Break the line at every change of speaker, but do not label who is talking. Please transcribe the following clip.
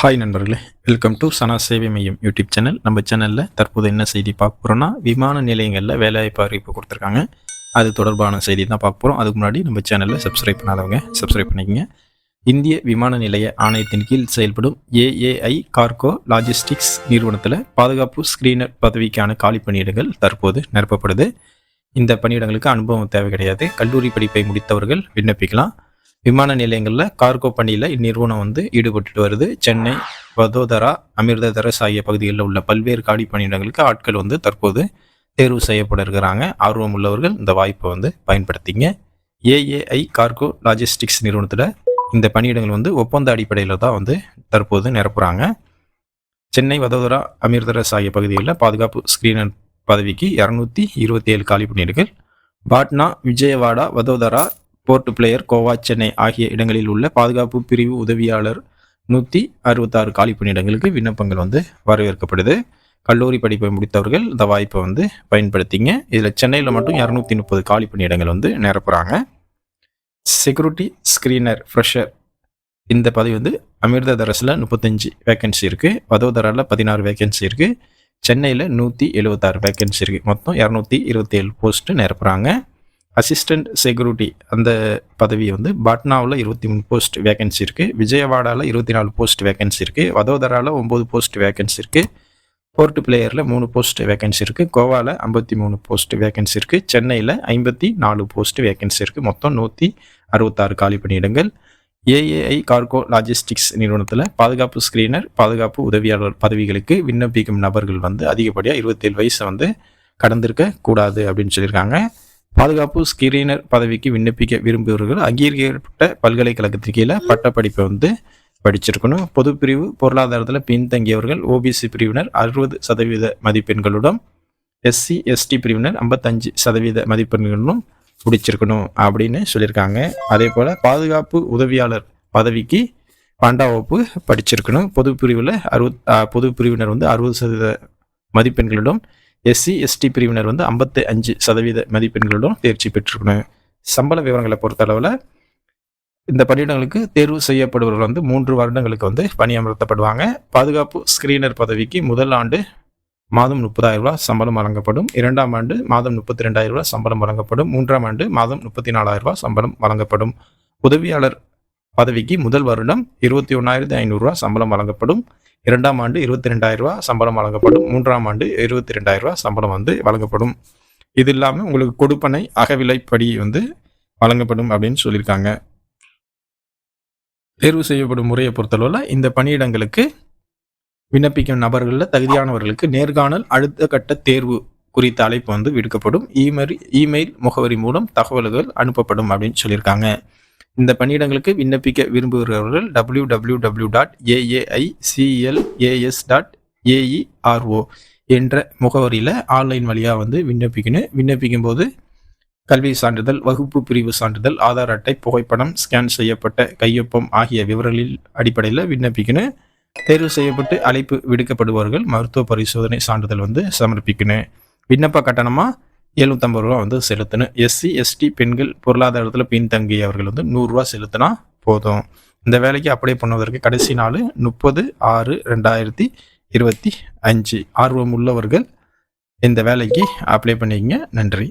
Hi நண்பர்களே, welcome to சனா சேவை மையம் யூடியூப் சேனல். நம்ம சேனலில் தற்போது என்ன செய்தி பார்க்க போகிறோன்னா, விமான நிலையங்களில் வேலைவாய்ப்பு அறிவிப்பு கொடுத்துருக்காங்க. அது தொடர்பான செய்தி தான் பார்க்க போகிறோம். அதுக்கு முன்னாடி நம்ம சேனலில் சப்ஸ்கிரைப் பண்ணாதவங்க சப்ஸ்கிரைப் பண்ணிக்கங்க. இந்திய விமான நிலைய ஆணையத்தின் கீழ் செயல்படும் ஏஏஐ கார்கோ லாஜிஸ்டிக்ஸ் நிறுவனத்தில் பாதுகாப்பு ஸ்கிரீனர் பதவிக்கான காலி பணியிடங்கள் தற்போது நிரப்பப்படுது. இந்த பணியிடங்களுக்கு அனுபவம் தேவை கிடையாது. கல்லூரி படிப்பை முடித்தவர்கள் விண்ணப்பிக்கலாம். விமான நிலையங்களில் கார்கோ பணியில் இந்நிறுவனம் ஈடுபட்டு வருது. சென்னை, வதோதரா, அமிர்தசரஸ் ஆகிய பகுதிகளில் உள்ள பல்வேறு காலி பணியிடங்களுக்கு ஆட்கள் தற்போது தேர்வு செய்யப்பட இருக்கிறாங்க. ஆர்வம் உள்ளவர்கள் இந்த வாய்ப்பை பயன்படுத்திங்க. ஏஏஐ கார்கோ லாஜிஸ்டிக்ஸ் நிறுவனத்தில் இந்த பணியிடங்கள் ஒப்பந்த அடிப்படையில் தான் தற்போது நிரப்புறாங்க. சென்னை, வதோதரா, அமிர்தசரஸ் ஆகிய பகுதிகளில் பாதுகாப்பு ஸ்கிரீனர் பதவிக்கு 227 காலி பணியிடங்கள். பாட்னா, விஜயவாடா, வதோதரா, போர்ட் பிளேயர், கோவா, சென்னை ஆகிய இடங்களில் உள்ள பாதுகாப்பு பிரிவு உதவியாளர் 166 காலி பணியிடங்களுக்கு விண்ணப்பங்கள் வரவேற்கப்படுது. கல்லூரி படிப்பை முடித்தவர்கள் இந்த வாய்ப்பை பயன்படுத்திங்க. இதில் சென்னையில் மட்டும் 230 காலி பணியிடங்கள் நிரப்புறாங்க. செக்யூரிட்டி ஸ்கிரீனர் ஃப்ரெஷர் இந்த பதவி அமிர்தசரஸில் 35 வேகன்சி இருக்குது. வதோதராவில் 16 வேகன்சி இருக்குது. சென்னையில் 176 வேகன்சி இருக்குது. மொத்தம் 227 போஸ்ட்டு நிரப்புறாங்க. அசிஸ்டன்ட் செக்யூரிட்டி அந்த பதவி பாட்னாவில் 23 போஸ்ட் வேகன்சி இருக்குது. விஜயவாடாவில் 24 போஸ்ட் வேகன்சி இருக்குது. வதோதராவில் 9 போஸ்ட் வேகன்சி இருக்குது. போர்ட் பிளேயரில் 3 போஸ்ட் வேகன்சி இருக்குது. கோவாவில் 53 போஸ்ட் வேகன்சி இருக்குது. சென்னையில் 54 போஸ்ட் வேகன்சி இருக்குது. மொத்தம் 166 காலி பணியிடங்கள். ஏஏஐ கார்கோ லாஜிஸ்டிக்ஸ் நிறுவனத்தில் பாதுகாப்பு ஸ்கிரீனர், பாதுகாப்பு உதவியாளர் பதவிகளுக்கு விண்ணப்பிக்கும் நபர்கள் அதிகப்படியாக 27 வயசை கடந்திருக்க கூடாது அப்படின்னு சொல்லியிருக்காங்க. பாதுகாப்பு ஸ்கிரீனர் பதவிக்கு விண்ணப்பிக்க விரும்புபவர்கள் அங்கீகரிக்கப்பட்ட பல்கலைக்கழகத்திற்கு கீழே பட்டப்படிப்பை படிச்சிருக்கணும். பொதுப்பிரிவு பொருளாதாரத்தில் பின்தங்கியவர்கள் ஓபிசி பிரிவினர் 60% மதிப்பெண்களுடன், எஸ்சி எஸ்டி பிரிவினர் 55% மதிப்பெண்களுடன் முடிச்சிருக்கணும் அப்படின்னு சொல்லியிருக்காங்க. அதே போல் பாதுகாப்பு உதவியாளர் பதவிக்கு 12ஆம் வகுப்பு படிச்சிருக்கணும். பொது பிரிவினர் 60% மதிப்பெண்களுடன், எஸ்சி எஸ்டி பிரிவினர் 55% மதிப்பெண்களுடன் தேர்ச்சி பெற்றிருக்கணும். சம்பள விவரங்களை பொறுத்தளவில் இந்த பணியிடங்களுக்கு தேர்வு செய்யப்படுபவர்கள் 3 வருடங்களுக்கு பணியமர்த்தப்படுவாங்க. பாதுகாப்பு ஸ்கிரீனர் பதவிக்கு முதல் ஆண்டு மாதம் 30,000 ரூபாய் சம்பளம் வழங்கப்படும். 2ஆம் ஆண்டு மாதம் 32,000 ரூபாய் சம்பளம் வழங்கப்படும். 3ஆம் ஆண்டு மாதம் 34,000 ரூபாய் சம்பளம் வழங்கப்படும். உதவியாளர் பதவிக்கு முதல் வருடம் 21,500 ரூபாய் சம்பளம் வழங்கப்படும். 2ஆம் ஆண்டு 22,000 ரூபாய் சம்பளம் வழங்கப்படும். 3ஆம் ஆண்டு 22,000 ரூபாய் சம்பளம் வழங்கப்படும். இது இல்லாமல் உங்களுக்கு கொடுப்பனை அகவிலைப்படி வழங்கப்படும் அப்படின்னு சொல்லியிருக்காங்க. தேர்வு செய்யப்படும் முறையை பொறுத்தளவில் இந்த பணியிடங்களுக்கு விண்ணப்பிக்கும் நபர்களில் தகுதியானவர்களுக்கு நேர்காணல் அடுத்த கட்ட தேர்வு குறித்த அழைப்பு விடுக்கப்படும். இமெயில் முகவரி மூலம் தகவல்கள் அனுப்பப்படும் அப்படின்னு சொல்லியிருக்காங்க. இந்த பணியிடங்களுக்கு விண்ணப்பிக்க விரும்புகிறவர்கள் www.aiclas.aes.aero என்ற முகவரியில் ஆன்லைன் வழியாக விண்ணப்பிக்கணும். விண்ணப்பிக்கும் போது கல்வி சான்றிதழ், வகுப்பு பிரிவு சான்றிதழ், ஆதார் அட்டை, புகைப்படம், ஸ்கேன் செய்யப்பட்ட கையொப்பம் ஆகிய விவரங்களின் அடிப்படையில் விண்ணப்பிக்கணும். தேர்வு செய்யப்பட்டு அழைப்பு விடுக்கப்படுபவர்கள் மருத்துவ பரிசோதனை சான்றிதழ் சமர்ப்பிக்கணும். விண்ணப்ப கட்டணமாக 750 ரூபா செலுத்தணும். எஸ்சி எஸ்டி பெண்கள் பொருளாதாரத்தில் பின்தங்கியவர்கள் 100 ரூபா செலுத்தினா போதும். இந்த வேலைக்கு அப்ளை பண்ணுவதற்கு கடைசி நாள் 30/6/2025. ஆர்வம் உள்ளவர்கள் இந்த வேலைக்கு அப்ளை பண்ணிக்கங்க. நன்றி.